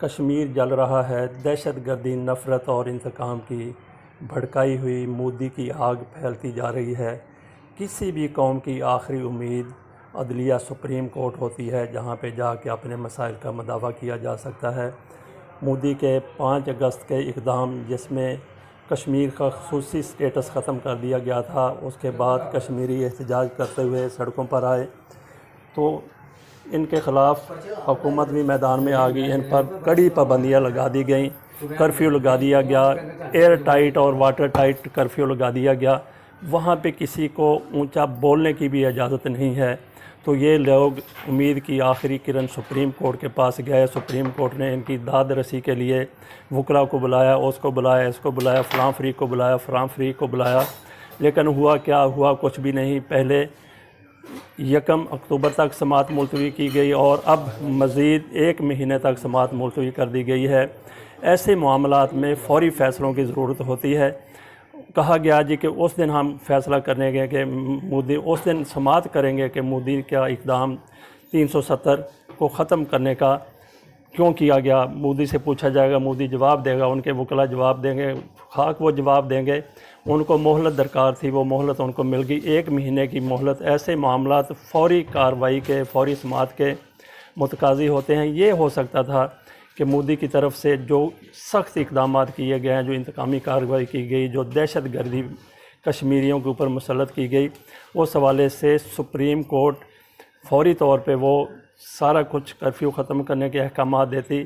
کشمیر جل رہا ہے، دہشت گردی، نفرت اور انتقام کی بھڑکائی ہوئی مودی کی آگ پھیلتی جا رہی ہے۔ کسی بھی قوم کی آخری امید عدلیہ سپریم کورٹ ہوتی ہے، جہاں پہ جا کے اپنے مسائل کا مداوع کیا جا سکتا ہے۔ مودی کے 5 اگست کے اقدام، جس میں کشمیر کا خصوصی سٹیٹس ختم کر دیا گیا تھا، اس کے بعد کشمیری احتجاج کرتے ہوئے سڑکوں پر آئے تو ان کے خلاف حکومت بھی میدان میں آ گئی۔ ان پر کڑی پابندیاں لگا دی گئیں، کرفیو لگا دیا گیا، ایئر ٹائٹ اور واٹر ٹائٹ کرفیو لگا دیا گیا۔ وہاں پہ کسی کو اونچا بولنے کی بھی اجازت نہیں ہے۔ تو یہ لوگ امید کی آخری کرن سپریم کورٹ کے پاس گئے۔ سپریم کورٹ نے ان کی داد رسی کے لیے وکلاء کو بلایا، اس کو بلایا، اس کو بلایا، فلاں فریق کو بلایا، فلاں فریق کو بلایا، لیکن ہوا کیا؟ ہوا کچھ بھی نہیں۔ پہلے 1 اکتوبر تک سماعت ملتوی کی گئی اور اب مزید 1 مہینے تک سماعت ملتوی کر دی گئی ہے۔ ایسے معاملات میں فوری فیصلوں کی ضرورت ہوتی ہے۔ کہا گیا جی کہ اس دن ہم فیصلہ کریں گے کہ مودی، اس دن سماعت کریں گے کہ مودی کا اقدام 370 کو ختم کرنے کا کیوں کیا گیا۔ مودی سے پوچھا جائے گا، مودی جواب دے گا، ان کے وکلاء جواب دیں گے، خاک وہ جواب دیں گے۔ ان کو مہلت درکار تھی، وہ مہلت ان کو مل گئی، 1 مہینے کی مہلت۔ ایسے معاملات فوری کارروائی کے، فوری سماعت کے متقاضی ہوتے ہیں۔ یہ ہو سکتا تھا کہ مودی کی طرف سے جو سخت اقدامات کیے گئے ہیں، جو انتقامی کارروائی کی گئی، جو دہشت گردی کشمیریوں کے اوپر مسلط کی گئی، اس حوالے سے سپریم کورٹ فوری طور پہ وہ سارا کچھ کرفیو ختم کرنے کے احکامات دیتی۔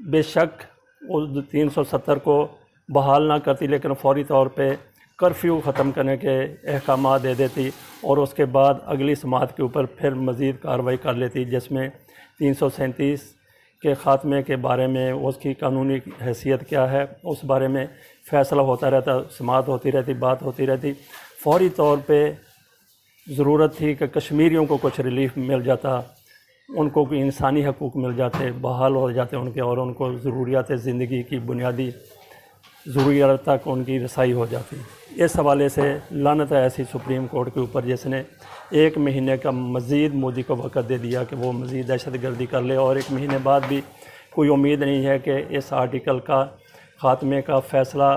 بے شک اس 370 کو بحال نہ کرتی، لیکن فوری طور پہ کرفیو ختم کرنے کے احکامات دے دیتی اور اس کے بعد اگلی سماعت کے اوپر پھر مزید کارروائی کر لیتی، جس میں 337 کے خاتمے کے بارے میں اس کی قانونی حیثیت کیا ہے، اس بارے میں فیصلہ ہوتا رہتا، سماعت ہوتی رہتی، بات ہوتی رہتی۔ فوری طور پہ ضرورت تھی کہ کشمیریوں کو کچھ ریلیف مل جاتا، ان کو کوئی انسانی حقوق مل جاتے، بحال ہو جاتے ان کے، اور ان کو ضروریات زندگی کی بنیادی ضروریات تک ان کی رسائی ہو جاتی۔ اس حوالے سے لعنت ہے ایسی سپریم کورٹ کے اوپر جس نے 1 مہینے کا مزید مودی کو وقت دے دیا کہ وہ مزید دہشت گردی کر لے، اور 1 مہینے بعد بھی کوئی امید نہیں ہے کہ اس آرٹیکل کا خاتمے کا فیصلہ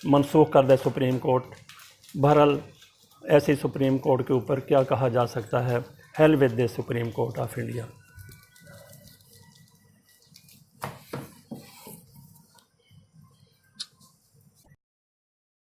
منسوخ کر دے سپریم کورٹ۔ بہرحال ایسی سپریم کورٹ کے اوپر کیا کہا جا سکتا ہے؟ Held with the supreme court of India.